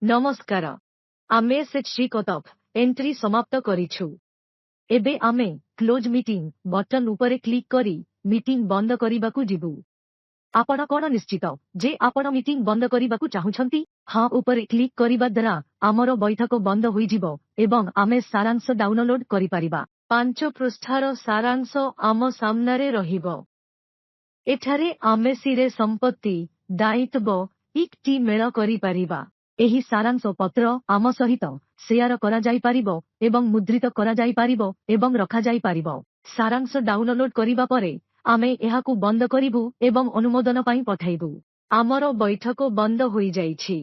नमस्कार आमे SHG cutoff entry समाप्त करिछु। एबे आमे क्लोज मीटिंग बटन उपरे क्लिक करी मीटिंग बंद करिबाकू जिबु। आपण कोन निश्चित जे आपण मीटिंग बंद करिबाकू चाहुछंती? हां उपरे क्लिक करिबा द्वारा आमर बैठक बंद होई जिवो एवं आमे सारांश डाउनलोड करि परिबा। 5 पृष्ठार सारांश आम सामनारे रहिबो। एठारे आमे सिरे संपत्ति दायित्व इक्टी मेल करि परिबा। एही सारांश पत्र आम सहित शेयर करा जाई पारिबो एवं मुद्रित करा जाई पारिबो एवं रखा जाई पारिबो। सारांश डाउनलोड करिबा परे आमे एहाकू बंद करिबु एवं अनुमोदन पई पठाइबु। आमर बैठक बंद होई जाईछि।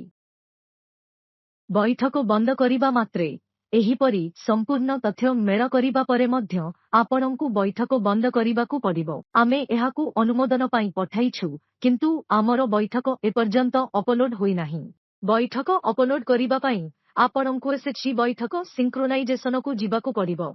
बैठक बंद करिबा मात्रे एहीपरि संपूर्ण तथ्य मेल करिबा परे मध्य आपणंकू बैठक बंद करिबाकू पड़िबो। आमे एहाकू अनुमोदन पई पठाइछु किंतु आमर बैठक एपर्यंत अपलोड होई नाही। बैठक अपलोड करिबा पई आपणंकू एसएचजी बैठक सिंक्रोनाइजेशन को जिबाकू पड़िबो।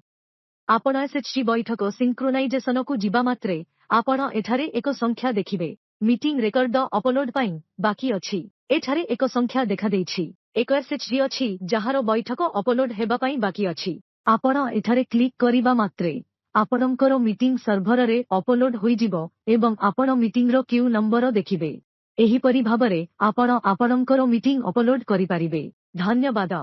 आपण एसएचजी बैठक सिंक्रोनाइजेशन को जिबा मात्रे आपण एठारे एक संख्या देखिबे। मीटिंग रेकर्ड अपलोड पई बाकी अछि। एठारे एक संख्या देखा देछि। एक एसएचजी अछि जहार बैठक अपलोड हेबा पई बाकी अछि। आपण एठारे क्लिक करिबा मात्रे आपणकर मीटिंग सर्भर रे अपलोड होई जिवो एवं आपण मीटिंग रो क्यू नंबर देखिबे। एहीपरि भाबरे आपण आपणकर मीटिंग अपलोड करि पारिबे। धन्यवाद।